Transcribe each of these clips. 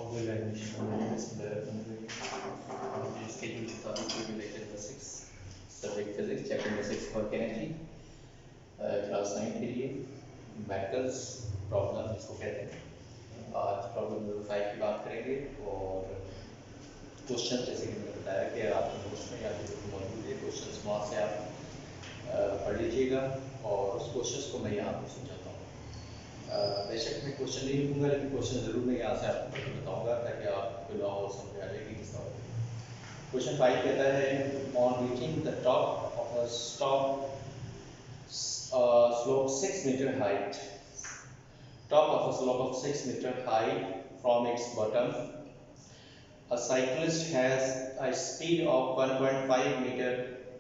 Google admission schedule 2002 lecture number 6 subject physics chapter number 6 for energy class 9 के लिए matters problem जिसको कहते हैं। आज प्रॉब्लम नंबर 5 की बात करेंगे और क्वेश्चन जैसे कि मैंने बताया कि आपके नोट्स में या फिर मौजूद है क्वेश्चन वहाँ से आप पढ़ लीजिएगा और उस क्वेश्चन को मैं यहाँ पर समझाता हूँ। बेशक मैं क्वेश्चन नहीं लिखूँगा लेकिन क्वेश्चन ज़रूर मैं यहाँ से आपको बताऊँगा ताकि आपको लॉ और समझ आ जाएगी किस तरह। क्वेश्चन 5 कहता है on reaching the top of a stop slope 6 meter height, top of a slope of 6 meter height from its bottom, a cyclist has a speed of 1.5 meter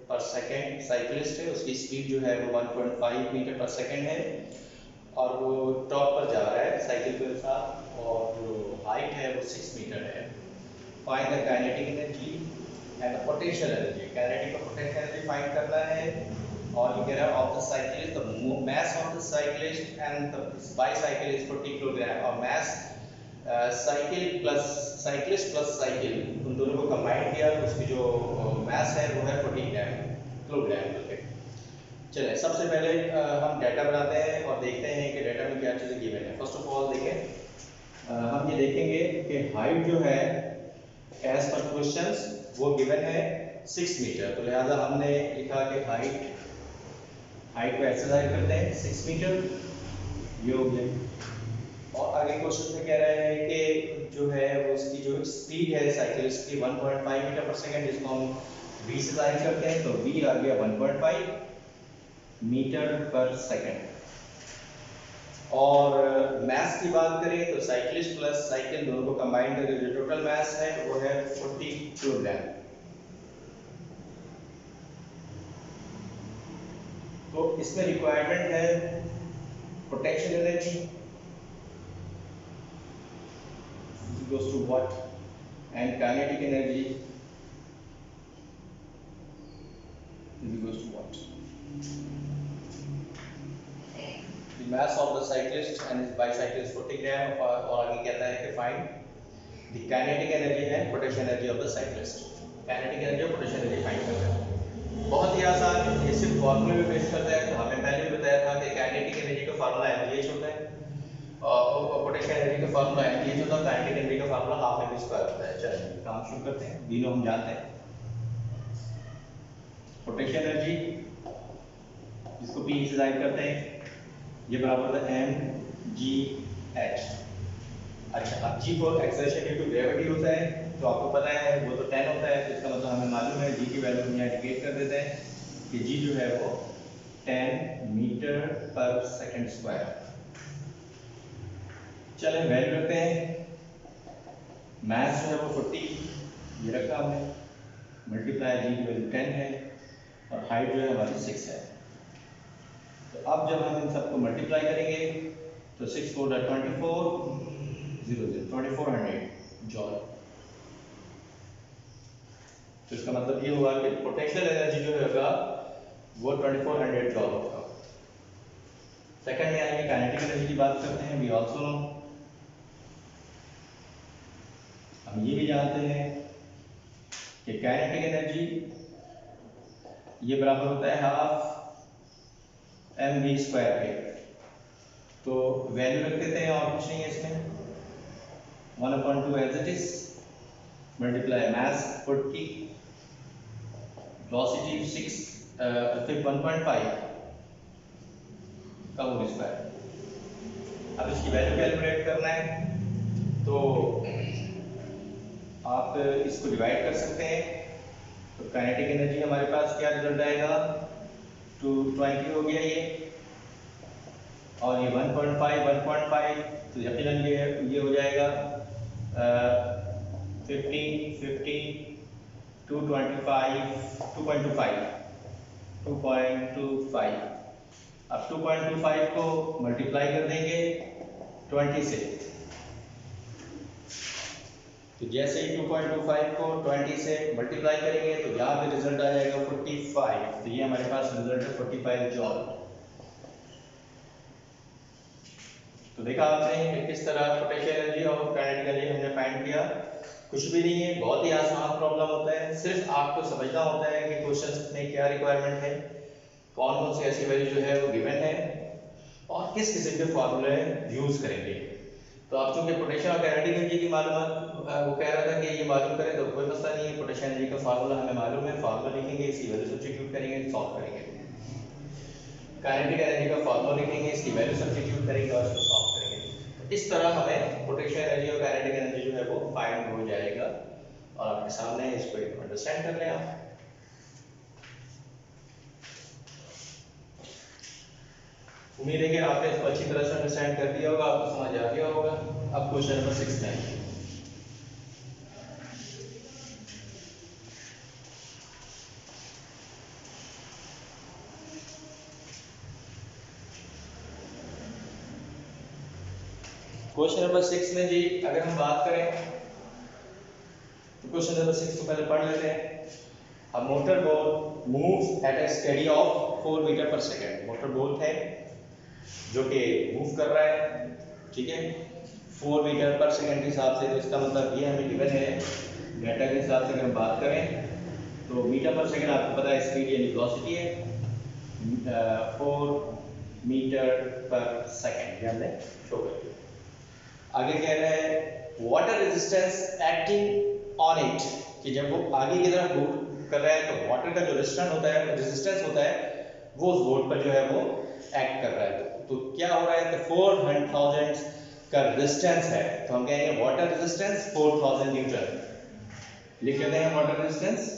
per second। Cyclist है, उसकी speed जो है वो 1.5 metre पर second है और वो top पर जा रहा है साइकिल के साथ और जो हाइट है वो 6 मीटर है। Find the kinetic energy and the potential energy. Kinetic और पोटेंशियल एनर्जी फाइंड करना है और ये कह रहा है of the cyclist the mass of the cyclist and the bicycle is 40 kilogram और mass cycle plus cyclist plus cycle उन दोनों को कंबाइन किया तो उसकी जो mass है वो है 40 किलोग्राम करके। चलिए सबसे पहले हम डाटा बनाते हैं और देखते हैं कि डाटा में क्या चीज़ें गिवन है। फर्स्ट ऑफ ऑल देखें हम ये देखेंगे कि हाइट जो है एज पर क्वेश्चंस वो गिवन है 6 मीटर, तो लिहाजा हमने लिखा कि हाइट को एक्सरसाइज करते हैं 6 मीटर ये हो गया। और आगे क्वेश्चन में कह रहे हैं कि जो है वो उसकी जो स्पीड है साइकिलिस्ट की 1.5 मीटर पर सेकंड, जिसको हम v से साइन करते हैं तो v आ गया 1.5 मीटर पर सेकंड। और मास की बात करें तो साइकिलिस्ट प्लस साइकिल दोनों को कंबाइन करके जो टोटल मास है वो है 40 किलोग्राम। तो इसमें रिक्वायरमेंट है potential energy goes to what and kinetic energy goes to what। The mass of the cyclist and his bicycle is 40 gram और आगे कहता है कि find the kinetic energy and potential energy of the cyclist। kinetic energy और potential energy find करना है। बहुत ही आसान, ये सिर्फ फॉर्मूले में बेस करता है। तो हमें पहले भी बताया था कि काइनेटिक एनर्जी का फार्मूला एमजीएच होता है और पोटेंशियल एनर्जी का फार्मूला एमजीएच होता है, काइनेटिक एनर्जी का फार्मूला हाफ एम स्क्वायर होता है। चलिए काम शुरू करते हैं, तीनों हम जानते हैं। पोटेंशियल एनर्जी जिसको पी से राइट करते हैं ये बराबर होता है एम जी एच। अच्छा अब जी को एक्सेलरेशन ड्यू टू ग्रेविटी होता है तो आपको पता है वो तो 10 होता है, तो इसका मतलब हमें मालूम है जी की वैल्यू हम यहाँ इंडिकेट कर देते हैं कि जी जो है वो 10 मीटर पर सेकंड स्क्वायर। चलें वैल्यू रखते हैं। मास जो है वो 40 ये रखा हमने, मल्टीप्लाई जी की वैल्यू 10 है और हाइट जो है हमारी 6 है। तो अब जब हम इन सबको मल्टीप्लाई करेंगे तो 6 4 2400 जॉल। तो इसका मतलब ये हुआ कि पोटेंशियल एनर्जी जो होगा वो 2400 जॉल होगा। सेकंड में आएंगे काइनेटिक एनर्जी की बात करते हैं। वी आल्सो नो, हम ये भी जानते हैं कि काइनेटिक एनर्जी ये बराबर होता है हाफ एम वी स्क्वायर के। तो वैल्यू रख देते हैं और कुछ नहीं है इसमें, 1/2 as it is multiply mass 40 velocity 6 फिर 1.5 का होल स्क्वायर। अब इसकी वैल्यू कैलकुलेट करना है तो आप इसको डिवाइड कर सकते हैं। तो काइनेटिक एनर्जी हमारे पास क्या रिजल्ट आएगा, 220 हो गया ये और ये 1.5 तो यकीनन ये हो जाएगा 15 2.25। अब 2.25 को मल्टीप्लाई कर देंगे 20 से, तो जैसे ही 2.25 को 20 से मल्टीप्लाई करेंगे तो यहाँ पे रिजल्ट आ जाएगा 45। तो ये हमारे पास रिजल्ट है 45 जॉल। तो देखा आपने कि किस तरह पोटेंशियल एनर्जी और काइनेटिक एनर्जी हमने फाइंड किया। कुछ भी नहीं है, बहुत ही आसान प्रॉब्लम होता है। सिर्फ आपको समझना होता है कि क्वेश्चन में क्या रिक्वायरमेंट है, कौन कौन सी ऐसी वैल्यू जो है वो गिवन है और किस किस्म के फॉर्मूले यूज करेंगे। तो आप चूंकि पोटेंशियल और काइनेटिक एनर्जी की मालूमात वो कह रहा था कि ये मालूम करें, तो कोई मसला नहीं है। पोटेंशियल एनर्जी का फार्मूला हमें मालूम है, फार्मूला लिखेंगे, इसकी वैल्यू सब्स्टिट्यूट करेंगे, सॉल्व करेंगे। काइनेटिक एनर्जी का फार्मूला लिखेंगे, इसकी वैल्यू सब्स्टिट्यूट करेंगे और इसको सॉल्व करेंगे। तो इस तरह हमें पोटेंशियल एनर्जी और काइनेटिक एनर्जी जो है वो फाइंड हो जाएगा और आपके सामने इसको एक अंडरस्टैंड कर लें आप। उम्मीद है कि आपने इसको अच्छी तरह से अंडरस्टैंड कर दिया होगा, आपको समझ आ गया होगा। अब क्वेश्चन नंबर 6 में क्वेश्चन नंबर 6 में जी अगर हम बात करें तो क्वेश्चन नंबर 6 को पहले पढ़ लेते हैं। A motor boat moves at a steady of 4 metre पर सेकंड। मोटर बोट है जो कि मूव कर रहा है, ठीक है, 4 मीटर पर सेकंड के हिसाब से। तो इसका मतलब ये हमें गिवन है डेटा के हिसाब से। अगर हम बात करें तो मीटर पर सेकंड आपको पता है स्पीड यानी वेलोसिटी है, 4 मीटर पर सेकंड ये हमने शो कर दिया। आगे कह रहा है water resistance acting on it, कि जब वो आगे की तरफ मूव कर रहा है तो वाटर का जो रेजिस्टेंस होता है, रेजिस्टेंस होता है, वो उस बोट पर जो है वो एक्ट कर रहा है। तो क्या हो रहा है, तो 400,000 का रेजिस्टेंस है, तो हम कहेंगे वाटर रेजिस्टेंस 4000 न्यूटन। लिख लेते हैं वाटर रेजिस्टेंस।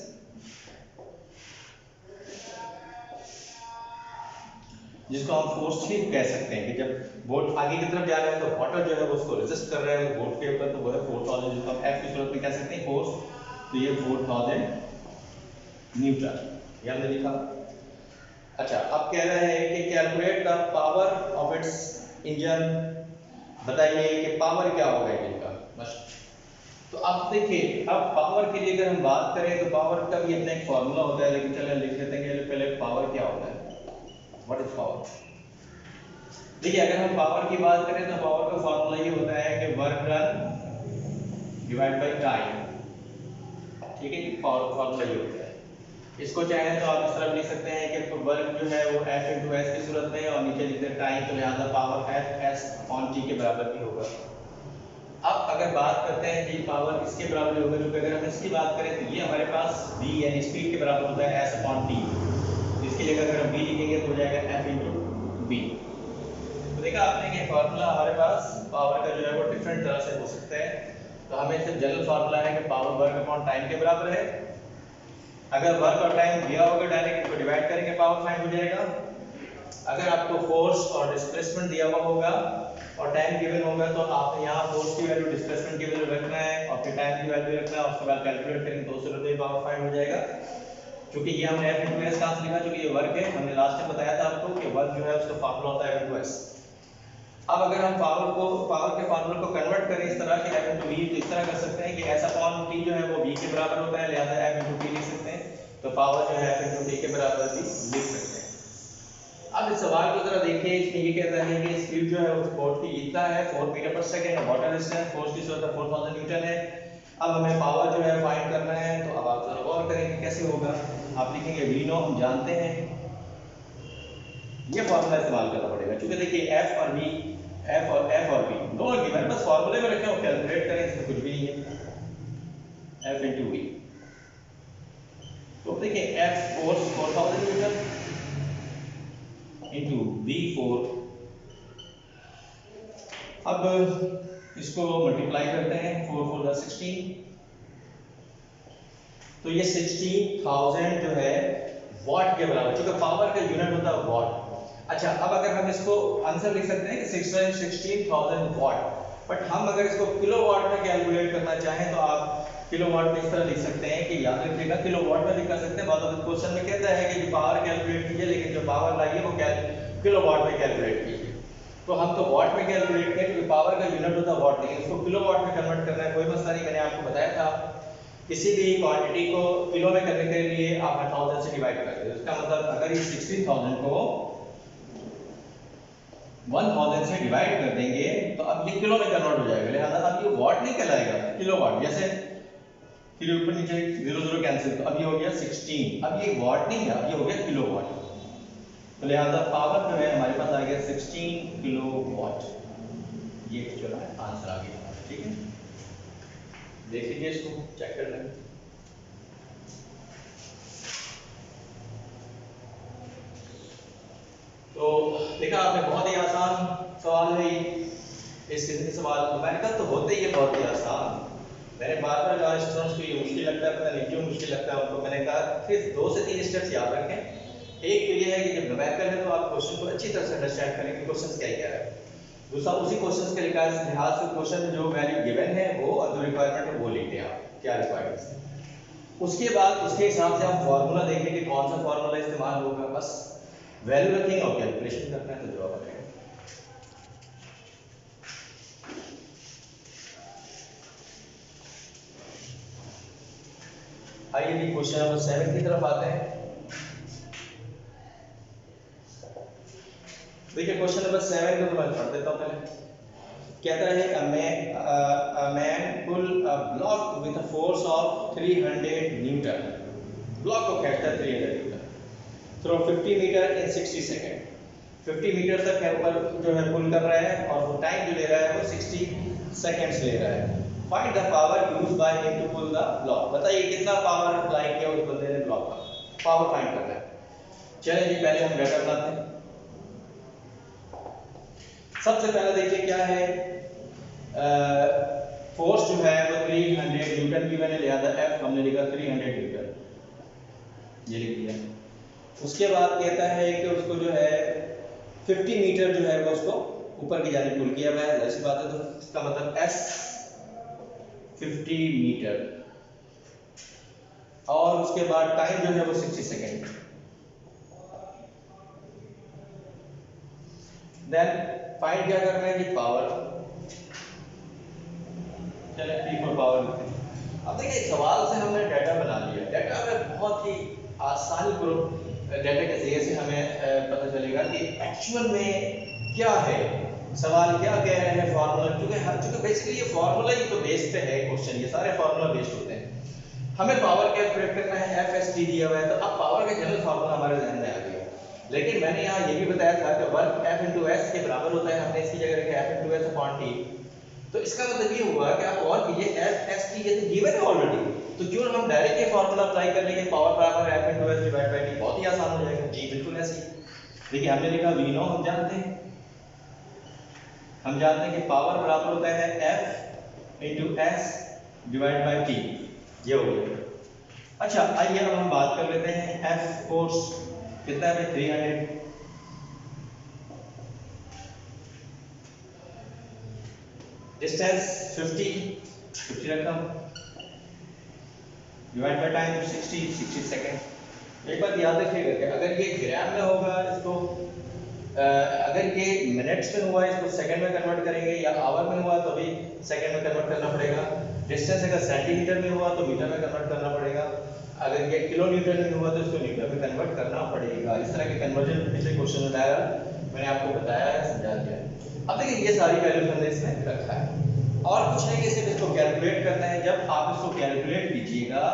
जिसको हम फोर्स स्लिप कह सकते हैं, कि जब बोट आगे की तरफ जा रहा है तो वाटर जो है वो उसको रेजिस्ट कर रहा है बोट के ऊपर, तो वो है 4000, जिसको हम एफ की सूरत में कह सकते हैं फोर्स। तो ये 4000 न्यूटन ये हमने लिखा। अच्छा, अब कह रहा है कि calculate the power of its engine. बताइए कि पावर क्या होगा इंजन का बस। तो अब देखिए, अब पावर के लिए अगर हम बात करें तो पावर का भी अपना एक फार्मूला होता है, लेकिन चलिए लिख लेते हैं कि पहले पावर क्या होता है। What is power? देखिए, अगर हम पावर की बात करें तो पावर का फार्मूला ये होता है कि work done divide by time, ठीक है। पावर फार्मूला ये होता है। इसको चाहे तो आप इस तरह लिख सकते हैं कि वर्क जो है वो F * S की सूरत में, और नीचे लिखते हैं टाइम, तो लिहाजा पावर F S / T के बराबर भी होगा। अब अगर बात करते हैं कि पावर इसके बराबर होगा, क्योंकि अगर हम इसकी बात करें तो ये हमारे पास v यानी स्पीड के बराबर होता है S / T। इसकी जगह अगर हम v लिखेंगे तो हो जाएगा F * b। तो देखा आपने कि फार्मूला हमारे पास पावर का जो है वो डिफरेंट तरह से हो सकता है। तो हमें सिर्फ जनरल फार्मूला है कि पावर वर्क अपॉन टाइम के बराबर है। अगर वर्क और टाइम दिया होगा डायरेक्ट इसको डिवाइड करेंगे, पावर फाइंड हो जाएगा। अगर आपको फोर्स और डिस्प्लेसमेंट दिया हुआ होगा और टाइम गिवन होगा, तो आपने यहाँ फोर्स की वैल्यू, डिस्प्लेसमेंट की वैल्यू रखना है और फिर टाइम की वैल्यू रखना है, उसके बाद कैलकुलेट करेंगे तो उससे भी पावर फाइंड हो जाएगा। क्योंकि ये हमने F * S कहाँ से लिखा, क्योंकि ये वर्क है। हमने लास्ट में बताया था आपको कि वर्क जो है उसका फार्मूला होता है F * S। अब अगर हम पावर के फार्मूले को कन्वर्ट करें इस तरह कि F * V, तो इस तरह कर सकते हैं कि S / T जो है वो V के बराबर होता है, लिहाजा F * T लिख सकते हैं। तो पावर जो है F * T के बराबर भी लिख सकते हैं। अब इस सवाल को जरा देखिए, इसमें ये कहता है कि स्पीड जो है उस बोट की इतना है 4 मीटर पर सेकंड है, वाटर रेजिस्टेंस फोर्स की सूरत में 4000 न्यूटन है। अब हमें पावर जो है फाइंड करना है, तो अब आप जरा गौर करेंगे कैसे होगा। आप लिखेंगे V नो हम जानते हैं, ये फार्मूला इस्तेमाल करना पड़ेगा। क्योंकि देखिए F और V दोनों गिवन, बस फार्मूले में रखें और कैलकुलेट करें, इसमें कुछ भी नहीं है। F * V, तो देखिए F force 4000 Newton into V4। अब इसको मल्टीप्लाई करते हैं, 4 * 4 = 16, तो ये 16,000 जो है वाट के बराबर, क्योंकि पावर का यूनिट होता है वाट। अच्छा, अब अगर हम इसको आंसर लिख सकते हैं कि 16,000 वाट, बट हम अगर इसको किलोवाट में कैलकुलेट करना चाहें तो आप किलोवाट में इस तरह लिख सकते हैं कि याद रखिएगा किलोवाट में लिख सकते हैं। बाद में क्वेश्चन में कहता है कि पावर कैलकुलेट कीजिए, लेकिन जो पावर लाइए वो किलोवाट में कैलकुलेट कीजिए। तो हम तो वाट में कैलकुलेट करें, क्योंकि पावर का यूनिट होता है वाट, लेकिन इसको किलोवाट में कन्वर्ट करना है, कोई मसला नहीं। मैंने आपको बताया था किसी भी क्वांटिटी को किलो में करने के लिए आप 1000 से डिवाइड कर दो। इसका मतलब अगर ये 16,000 को 1000 से डिवाइड कर देंगे तो अब ये किलो में कन्वर्ट हो जाएगा, लिहाजा अब ये वाट नहीं कहलाएगा, किलोवाट। जैसे फिर ऊपर नीचे 0 0 कैंसिल, तो अब ये हो गया 16, अब ये वाट नहीं है, अब ये हो गया किलोवाट। तो लिहाजा पावर जो है हमारे पास आ गया 16 किलोवाट। ये जो है आंसर आ गया हमारा, ठीक है। देख लीजिए, इसको चेक कर लें। तो देखा आपने, बहुत ही आसान सवाल है ये। इस किस्म के सवाल मैंने कहा तो होते ही है बहुत ही आसान। मैंने बार बार कहा स्टूडेंट्स को ये मुश्किल लगता है, पता नहीं क्यों मुश्किल लगता है उनको। मैंने कहा सिर्फ 2 से 3 स्टेप्स याद रखें। एक तो ये है कि जब न्यूमेरिकल है तो आप क्वेश्चन को अच्छी तरह से अंडरस्टैंड करें कि क्वेश्चन क्या कह रहा है। दूसरा, उसी क्वेश्चन के लिहाज से क्वेश्चन में जो वैल्यू गिवन है वो और जो रिक्वायरमेंट है वो लिख दें आप, क्या रिक्वायरमेंट्स है। उसके बाद उसके हिसाब से आप फार्मूला देखें कि कौन सा फार्मूला इस्तेमाल होगा, बस वैल्यू रखेंगे और कैलकुलेशन करना है तो जवाब आ जाएगा। आइए भी क्वेश्चन नंबर 7 की तरफ आते हैं। देखिए क्वेश्चन नंबर 7 को तो मैं पढ़ देता हूं पहले। कहता है a man pull a block with a force of 300 Newton. Block को खींचता है 300 न्यूटन थ्रू 50 मीटर इन 60 सेकंड। 50 मीटर तक है ऊपर जो है पुल कर रहा है और वो टाइम जो ले रहा है वो 60 सेकंड्स ले रहा है। Find the power used by him to pull the block. बताइए कितना पावर अप्लाई किया उस बंदे ने ब्लॉक का, पावर फाइंड करना है। चलिए जी पहले हम डाटा बनाते हैं। सबसे पहले देखिए क्या है, फोर्स जो है वो 300 न्यूटन की मैंने लिया था, एफ हमने लिखा 300 न्यूटन, ये लिख दिया। उसके बाद कहता है कि उसको जो है 50 मीटर जो है वो उसको ऊपर की जाने पुल किया हुआ है, ऐसी बात है। तो इसका मतलब एस 50 मीटर और उसके बाद टाइम जो है वो 60 सेकेंड। देन फाइंड क्या करना है कि पावर, चलिए P फॉर पावर लिखते हैं। अब देखिए सवाल से हमने डाटा बना लिया, डाटा हमें बहुत ही आसानी पूर्वक डाटा के जरिए से हमें पता चलेगा कि एक्चुअल में क्या है, सवाल क्या कह रहे हैं, फार्मूला, क्योंकि बेसिकली ये फार्मूला ही तो बेस पे है क्वेश्चन, ये सारे फार्मूला बेस्ड होते हैं। हमें पावर कैलकुलेट करना है, FST दिया हुआ है, तो अब पावर का जनरल फार्मूला हमारे ध्यान में आ गया। लेकिन मैंने यहाँ ये भी बताया था कि वर्क F into S के बराबर होता है, हमने इसकी जगह लिखा F into S upon T। तो इसका मतलब ये हुआ कि आप और कीजिए FST, ये तो गिवन है ऑलरेडी, तो क्यों हम डायरेक्ट ये फार्मूला अप्लाई कर लेंगे, पावर बराबर F into S divide by T, बहुत ही आसान हो जाएगा जी, बिल्कुल ऐसे ही। देखिए हमने लिखा V0, हम जानते हैं कि पावर बराबर होता है F into S divide by T, ये हो गया। अच्छा आइए अब हम बात कर लेते हैं F फोर्स कितना है, 300, डिस्टेंस 50 रखा, डिवाइड बाय टाइम 60 सेकंड। एक बात याद रखिएगा कि अगर ये ग्राम में होगा इसको, अगर ये मिनट्स में हुआ इसको सेकंड में कन्वर्ट करेंगे, या आवर में हुआ तो भी सेकंड में कन्वर्ट करना पड़ेगा। डिस्टेंस अगर सेंटीमीटर में हुआ तो मीटर में कन्वर्ट करना पड़ेगा। अगर ये किलो न्यूटन में हुआ तो इसको न्यूटन में कन्वर्ट करना पड़ेगा। इस तरह के कन्वर्जन पिछले क्वेश्चन में आया, मैंने आपको बताया है, समझा दिया है। अब देखिए ये सारी वैल्यूज हमने इसमें रखा है और कुछ नहीं, सिर्फ इसको कैलकुलेट करना है। जब आप इसको कैलकुलेट कीजिएगा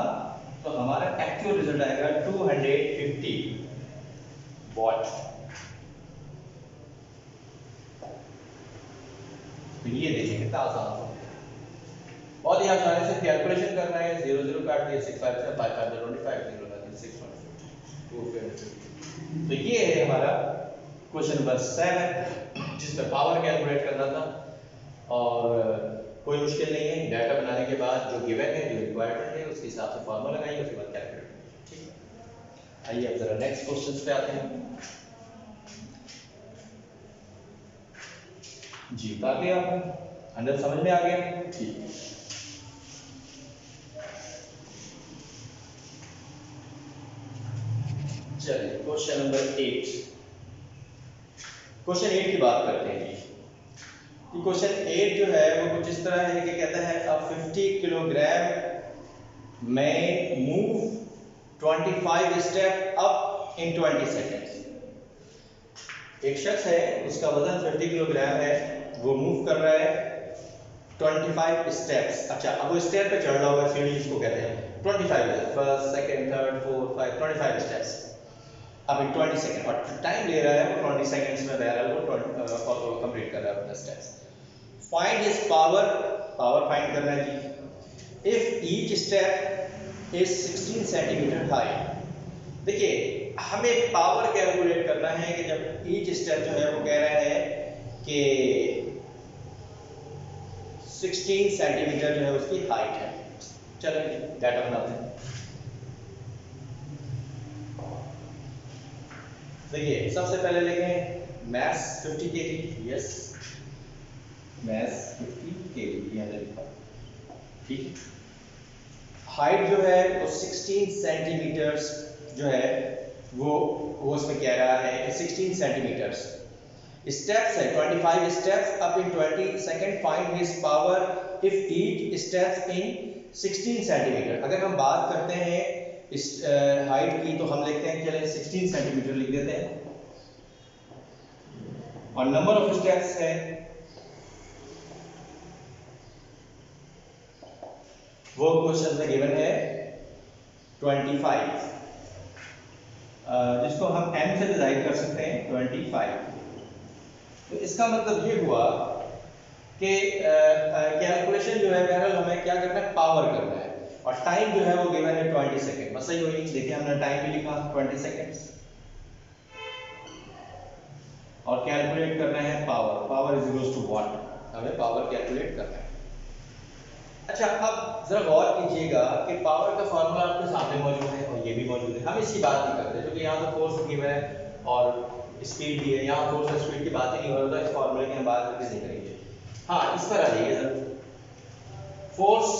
तो हमारा एक्चुअल रिजल्ट आएगा 250 वाट। तो ये देखिए कितना आसान है, बहुत ही आसानी से कैलकुलेशन करना है। 0 0 काट दिए, 6 5 से 5 5 25 0 लगा 6 तो ये है हमारा क्वेश्चन नंबर 7 जिसमें पावर कैलकुलेट करना था। और कोई मुश्किल नहीं है, डाटा बनाने के बाद जो गिवन है, जो रिक्वायरमेंट है, उसके हिसाब से फार्मूला लगाइए, उसके बाद कैलकुलेट करिए, ठीक है। आइए अब जरा नेक्स्ट क्वेश्चन पे आते हैं। जी बाकी आप अंदर समझ में आ गया, ठीक है। चलिए क्वेश्चन नंबर 8, क्वेश्चन 8 की बात करते हैं जी। क्वेश्चन 8 जो है वो कुछ इस तरह है कि कहता है अब 50 किलोग्राम में move 25 step up in 20 seconds. एक शख्स है, उसका वजन 50 किलोग्राम है, वो मूव कर रहा है 25 स्टेप्स। अच्छा, अब वो स्टेप पे चढ़ रहा होगा, सीढ़ी जिसको कहते हैं, 25 first second third fourth 5 25 steps. अब 20 सेकंड और टाइम ले रहा है, वो 20 सेकंड्स में बहरहाल वो और कंप्लीट कर रहा है अपना steps. Find his power, power find करना है जी। If each step is 16 centimetre high, देखिए हमें पावर कैलकुलेट करना है कि जब ईच स्टेप जो है वो कह रहा है कि 16 सेंटीमीटर जो है उसकी हाइट है। चलिए डाटा बनाते हैं। देखिए सबसे पहले लेंगे मास 50 kg, यस मास 50 kg यहाँ लिखा, ठीक है। हाइट जो है वो 16 सेंटीमीटर्स जो है वो उसमें कह रहा है कि 16 सेंटीमीटर्स। स्टेप्स है 25 steps up in 20 second, find his power if each steps in 16 centimetre. अगर हम बात करते हैं इस हाइट की तो हम लिखते हैं, चलिए 16 सेंटीमीटर लिख देते हैं, और नंबर ऑफ स्टेप्स है वो क्वेश्चन में गिवन है 25, जिसको हम m से डिवाइड कर सकते हैं 25। तो इसका मतलब ये हुआ कि कैलकुलेशन जो है बहरहाल हमें क्या करना है, पावर करना है, और टाइम जो है वो गिवन है 20 सेकंड। बस सही हुई, देखिए हमने टाइम भी लिखा 20 सेकंड्स, और कैलकुलेट करना है power, power is equals to what, हमें पावर कैलकुलेट करना है। अच्छा, अब जरा गौर कीजिएगा कि पावर का फार्मूला आपके सामने मौजूद है और ये भी मौजूद है, हम इसकी बात नहीं करते क्योंकि यहाँ तो फोर्स गिवन है और स्पीड भी है, यहाँ फोर्स और स्पीड की बात ही नहीं हो रहा, इस फार्मूले की हम बात करके नहीं करेंगे। हाँ, इस पर आ जाइए जरा, फोर्स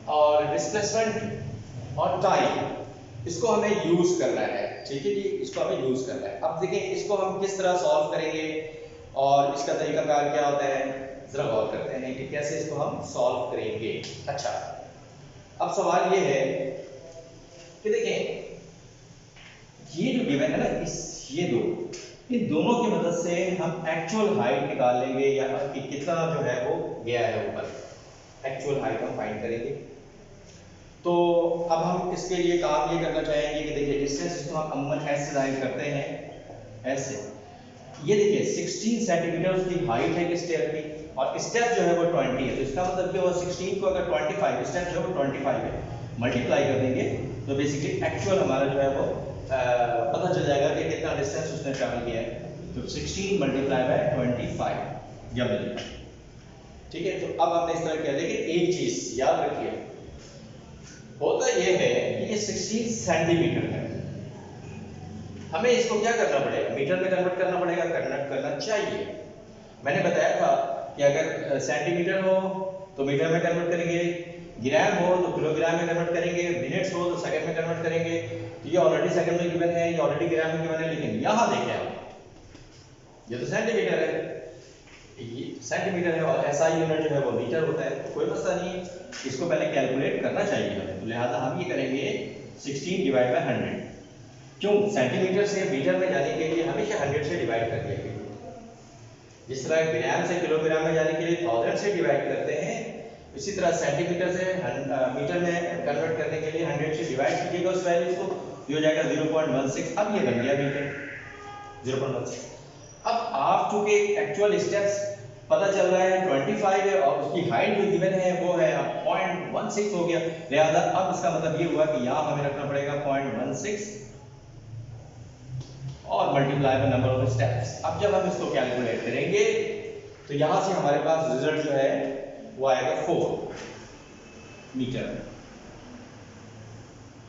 और डिस्प्लेसमेंट और टाइम, इसको हमें यूज करना है, ठीक है जी, इसको हमें यूज करना है। अब देखिए इसको हम किस तरह सॉल्व करेंगे और इसका तरीकाकार क्या होता है, जरा गौर करते हैं कि कैसे इसको हम सॉल्व करेंगे। अच्छा, अब सवाल ये है कि देखें ये जो गिवन है ना, ये इन दोनों की मदद से हम एक्चुअल हाइट निकाल लेंगे, या कि कितना जो है वो गया है ऊपर, एक्चुअल हाइट हम फाइंड करेंगे। तो अब हम इसके लिए काम ये करना चाहेंगे कि देखिए डिस्टेंस इसको हम अमूमन s से जाहिर करते हैं, ऐसे। ये देखिए 16 सेंटीमीटर उसकी हाइट है कि स्टेप की, और स्टेप जो है वो 20 है, तो इसका मतलब क्या हुआ, 16 को अगर 25 स्टेप जो है वो 25 है मल्टीप्लाई कर देंगे तो बेसिकली एक्चुअल हमारा जो है वो पता चल जाएगा कि कितना डिस्टेंस उसने ट्रैवल किया है। तो 16 मल्टीप्लाई बाय 25 जब मिलेगा, ठीक है। तो अब हमने इस तरह किया, लेकिन एक चीज याद रखिए, होता यह है कि ये 16 सेंटीमीटर है, हमें इसको क्या करना पड़ेगा, मीटर में कन्वर्ट करना पड़ेगा, कन्वर्ट करना चाहिए। मैंने बताया था कि अगर सेंटीमीटर हो तो मीटर में कन्वर्ट करेंगे, ग्राम हो तो किलोग्राम में कन्वर्ट करेंगे, मिनट्स हो तो सेकंड में कन्वर्ट करेंगे। तो ये ऑलरेडी सेकंड में गिवन है, ये ऑलरेडी ग्राम में गिवन है, लेकिन यहाँ देखें आप, ये तो सेंटीमीटर है, ये सेंटीमीटर है और एसआई यूनिट जो है वो मीटर होता है, तो कोई मसला नहीं, इसको पहले कैलकुलेट करना चाहिए हमें। तो लिहाजा हम ये करेंगे 16 डिवाइड बाय 100, क्यों, सेंटीमीटर से मीटर में जाने के लिए हमेशा 100 से डिवाइड कर दिया गया, जिस तरह ग्राम से किलोग्राम में जाने के लिए 1000 से डिवाइड करते हैं, इसी तरह सेंटीमीटर से मीटर में कन्वर्ट करने के लिए 100 से डिवाइड कीजिएगा उस वैल्यू को, ये हो जाएगा 0.16। अब ये बन गया मीटर 0.16। अब आप चूंकि एक्चुअल स्टेप्स पता चल रहा है 25 है और उसकी हाइट जो गिवन है वो है 0.16 हो गया, लिहाजा अब इसका मतलब ये हुआ कि यहाँ हमें रखना पड़ेगा 0.16 और multiply by number of steps. अब जब हम इसको कैलकुलेट करेंगे तो यहाँ से हमारे पास रिजल्ट जो है वो आएगा 4 मीटर।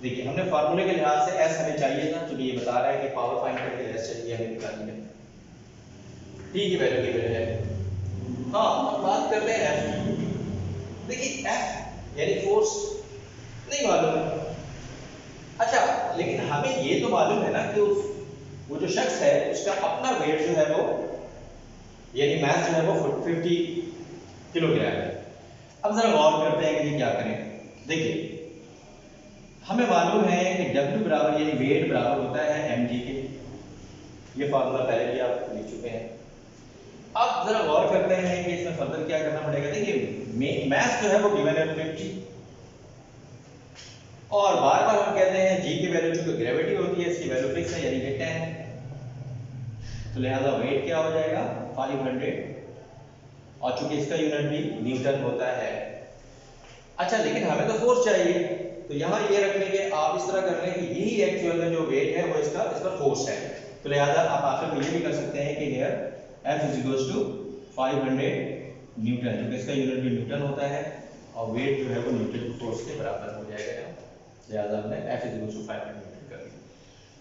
देखिए हमने फार्मूले के लिहाज से s हमें चाहिए था, क्योंकि ये बता रहा है कि पावर फाइंड करके s चाहिए हमें निकालनी है, t की वैल्यू गिवन है। हाँ, अब बात करते हैं f। देखिए f यानी फोर्स नहीं मालूम है, अच्छा लेकिन हमें ये तो मालूम है ना कि वो जो शख्स है उसका अपना वेट जो है वो यानी मास जो है वो 50 किलोग्राम है। अब जरा गौर करते हैं कि ये क्या करें। देखिए हमें मालूम है कि W बराबर यानी वेट बराबर होता है mg के, ये फार्मूला पहले भी आप लिख चुके हैं। अब जरा गौर करते हैं कि इसमें फर्दर क्या करना पड़ेगा। देखिए मैथ जो है वो गिवन है 50 और बार बार हम कहते हैं जी की वैल्यू जो ग्रेविटी होती है इसकी वैल्यू फिक्स है यानी कि 10, तो लिहाजा वेट क्या हो जाएगा 500 और चूंकि इसका यूनिट भी न्यूटन होता है। अच्छा लेकिन हमें तो फोर्स चाहिए, तो यहाँ ये रख लेंगे, आप इस तरह कर लें कि यही एक्चुअल में जो वेट है वो इसका फोर्स है, तो लिहाजा आप आखिर में ये भी कर सकते हैं कि here F is equals to 500 newton, क्योंकि इसका यूनिट भी न्यूटन होता है और वेट जो है वो न्यूटन की फोर्स के बराबर हो जाएगा। लिहाजा हमने F is equals to 500 newton कर दिया।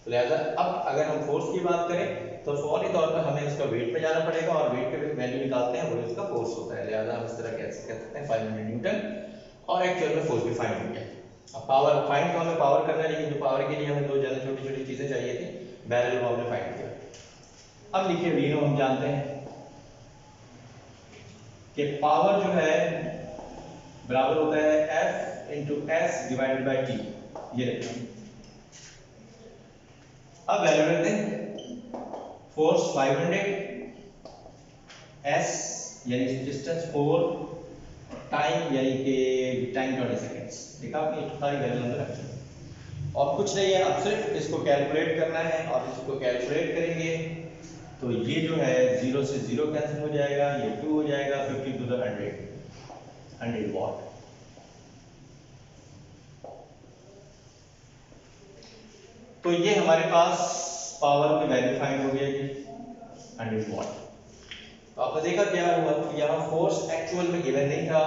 तो लिहाजा अब अगर हम फोर्स की बात करें तो फौरी तौर पर हमें इसका वेट पे जाना पड़ेगा और वेट के वैल्यू निकालते हैं वो इसका फोर्स होता है। लिहाजा हम इस तरह कह सकते हैं 500 न्यूटन और एक्चुअल में फोर्स भी फाइंड हो गया। अब पावर फाइंड तो हमें पावर करना है, लेकिन जो पावर के लिए हमें दो ज़्यादा छोटी छोटी चीज़ें चाहिए थी, बैरल को हमने फाइंड किया। अब लिखिए वी नो, हम जानते हैं कि पावर जो है बराबर होता है F into S divided by T, ये लिखना। अब वैल्यू रख दें, फोर्स 500, एस यानी डिस्टेंस 4, टाइम यानी कि टाइम 20 सेकेंड्स। देखा आपने सारी वैल्यू अंदर रखी और कुछ नहीं है, अब सिर्फ इसको कैलकुलेट करना है और इसको कैलकुलेट करेंगे तो ये जो है 0 से 0 कैंसिल हो जाएगा, ये 2 हो जाएगा, 50 टू द 100 वाट। तो ये हमारे पास पावर की वैल्यू फाइंड हो गई 100 वाट। तो आपने देखा क्या हुआ, यहाँ फोर्स एक्चुअल में गिवन नहीं था,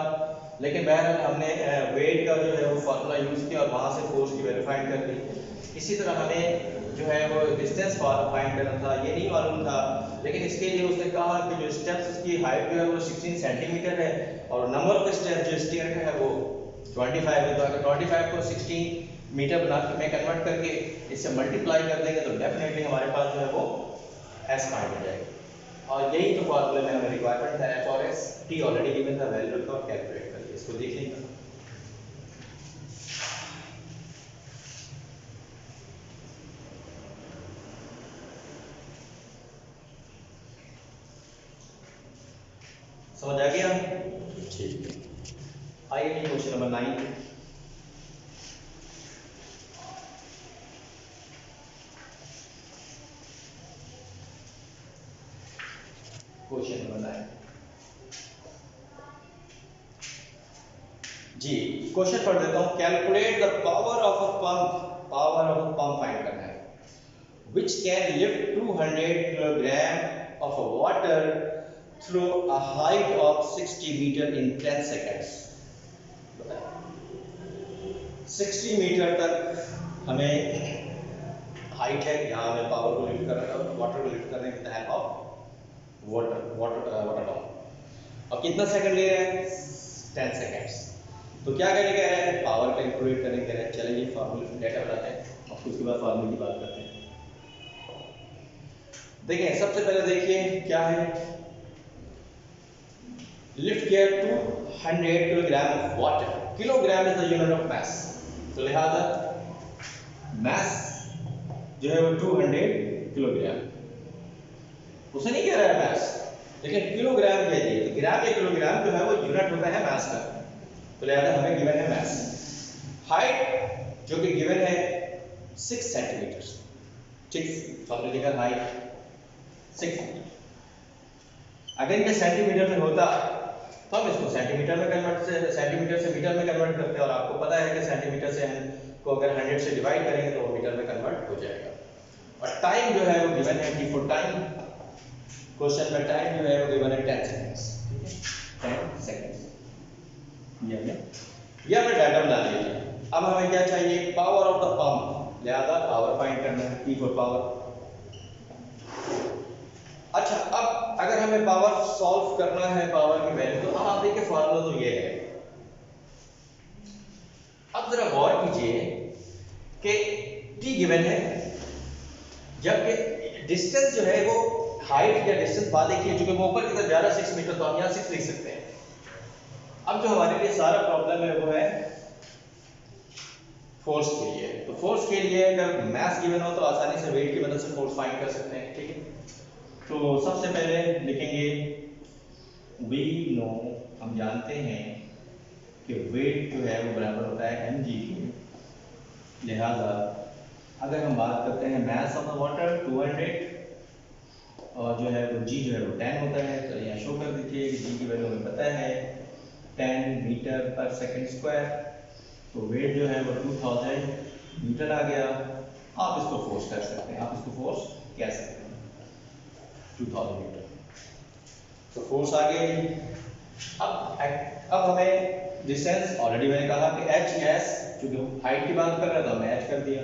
लेकिन बहरहाल हमने वेट का जो है वो फार्मूला यूज किया और वहां से फोर्स की वैल्यू फाइंड कर ली। इसी तरह हमें जो है वो डिस्टेंस फाइंड करना था, ये नहीं मालूम था, लेकिन इसके लिए उसने कहा कि जो स्टेप्स की हाइट जो है वो 16 सेंटीमीटर है और नंबर ऑफ स्टेप्स जो स्टेयर का है वो 25 है। तो अगर 25 को 16 मीटर बना में कन्वर्ट करके इससे मल्टीप्लाई कर देंगे तो डेफिनेटली हमारे पास जो है वो एस फाइंड हो जाएगा। और यही तो फार्मूले में हमें रिक्वायरमेंट था, एफ और एस, टी ऑलरेडी गिवन था, वैल्यू रखा और कैलकुलेट कर लिया। इसको देखिएगा, समझ आ गया? ठीक है, आइए क्वेश्चन नंबर 9। क्वेश्चन नंबर 9 जी, क्वेश्चन पढ़ देता हूं। Calculate the power of a pump, power of a pump find करना है, which can lift 200 kilogram of water through a height of 60 meter in 10 seconds। 60 metre तक हमें हाइट है, यहाँ हमें पावर को लिफ्ट करना है, वाटर को लिफ्ट करने की हेल्प ऑफ वाटर पंप। अब कितना सेकंड ले रहे हैं? 10 सेकंड्स। तो क्या करने कह रहे हैं? पावर कैलकुलेट करने कह रहे हैं। चलिए फार्मूले डेटा बनाते हैं और उसके बाद फार्मूले की बात करते हैं। देखिए सबसे पहले देखिए क्या है, लिफ्ट किया 200 kilogram of water, kilogram is the unit of mass, तो लिहाजा मास जो है वो 200 किलोग्राम, उसे नहीं कह रहा है मास, लेकिन किलोग्राम कह दिए, तो ग्राम या किलोग्राम जो है वो यूनिट होता है मास का, तो लिहाजा हमें गिवन है मास। हाइट जो कि गिवन है 6 सेंटीमीटर, 6 हमने लिखा हाइट 6। अगर ये सेंटीमीटर में होता तो हम इसको सेंटीमीटर में सेंटीमीटर से मीटर में कन्वर्ट करते हैं, और आपको पता है कि सेंटीमीटर से को अगर 100 से डिवाइड करेंगे तो वो मीटर में कन्वर्ट हो जाएगा। और टाइम जो है वो गिवन है टी फॉर टाइम, क्वेश्चन में टाइम जो है वो गिवन है 10 सेकंड्स, ठीक है 10 सेकंड्स। ये हमने डाटा बना लिया। अब हमें क्या चाहिए? पावर ऑफ द पंप, लिहाजा पावर फाइंड करना है, P फॉर पावर। अच्छा, अब अगर हमें पावर सॉल्व करना है, पावर की वैल्यू, तो अब आप देखिए फॉर्मूला तो ये है। अब जरा गौर कीजिए कि T गिवन है, जबकि डिस्टेंस जो है वो हाइट या डिस्टेंस बाद देखिए, चूंकि वो ऊपर की तरफ जा रहा है 6 मीटर, तो हम यहाँ 6 लिख सकते हैं। अब जो हमारे लिए सारा प्रॉब्लम है वो है फोर्स के लिए। तो फोर्स के लिए अगर मास गिवन हो तो आसानी से वेट की मदद से फोर्स फाइंड कर सकते हैं, ठीक है। तो सबसे पहले लिखेंगे वी नो, हम जानते हैं कि वेट जो है वो बराबर होता है mg के। लिहाजा अगर हम बात करते हैं मास ऑफ द वाटर 200 और जो है वो g जो है वो 10 होता है, तो यहाँ शो कर दीजिए कि g की वैल्यू हमें पता है 10 मीटर पर सेकंड स्क्वायर। तो वेट जो है वो 2000 न्यूटन आ गया। आप इसको फोर्स कर सकते हैं, आप इसको फोर्स कह सकते हैं 2000 न्यूटन। तो फोर्स आ गई। अब हमें डिस्टेंस ऑलरेडी मैंने कहा कि एच एस, क्योंकि हाइट की बात कर रहा था हमने एच कर दिया,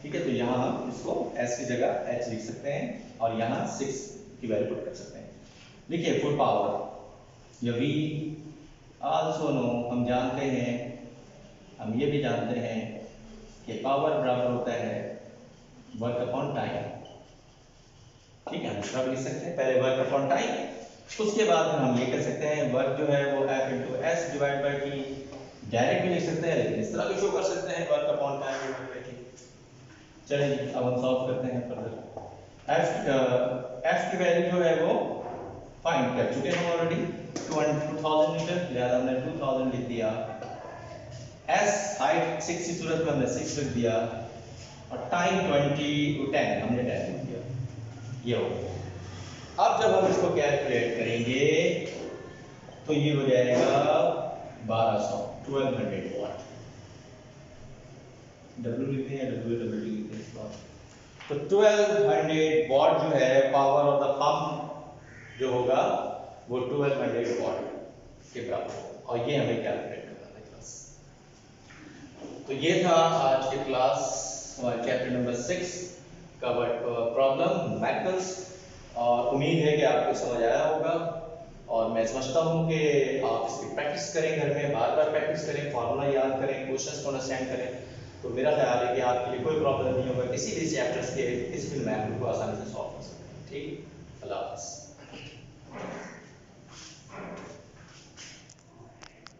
ठीक है। तो यहाँ हम इसको एस की जगह एच लिख सकते हैं और यहाँ 6 की वैल्यू पुट कर सकते हैं। देखिए फुल पावर या वी आल्सो नो, हम जानते हैं, हम ये भी जानते हैं कि पावर बराबर होता है वर्क अपॉन टाइम, ठीक है। हम इसका भी लिख सकते हैं, पहले वर्क अपॉन टाइम, उसके बाद हम ये कर सकते हैं वर्क जो है वो F into S divide by T. Direct भी लिख सकते हैं लेकिन इस तरह भी शो कर सकते हैं work upon time divide by T. चलिए अब हम सॉल्व करते हैं फर्दर। F की वैल्यू जो है वो फाइंड कर चुके हैं हम ऑलरेडी 2000 मीटर, लिहाजा हमने 2000 लिख दिया। S हाइट 6 की सूरत में हमने 6 लिख दिया और टाइम 10 हमने 10 लिख दिया। ये हो गया। अब जब हम इसको कैलकुलेट करेंगे तो ये हो जाएगा 1200 वाट। W लिखते हैं, W लिखते हैं इस बार। तो 1200 वाट जो है पावर ऑफ द पंप जो होगा वो 1200 वाट के बराबर होगा और ये हमें कैलकुलेट करना था क्लास। तो ये था आज की क्लास, हमारा चैप्टर नंबर 6 का प्रॉब्लम मैथमेटिक्स, और उम्मीद है कि आपको समझ आया होगा। और मैं समझता हूँ कि आप इसकी प्रैक्टिस करें, घर में बार बार प्रैक्टिस करें, फार्मूला याद करें, क्वेश्चंस को अंडरस्टैंड करें, तो मेरा ख्याल है कि आपके लिए कोई प्रॉब्लम नहीं होगा, किसी भी चैप्टर्स के किसी भी मैथ को आसानी से सॉल्व कर सकते हैं। ठीक, अल्लाह हाफ़िज़।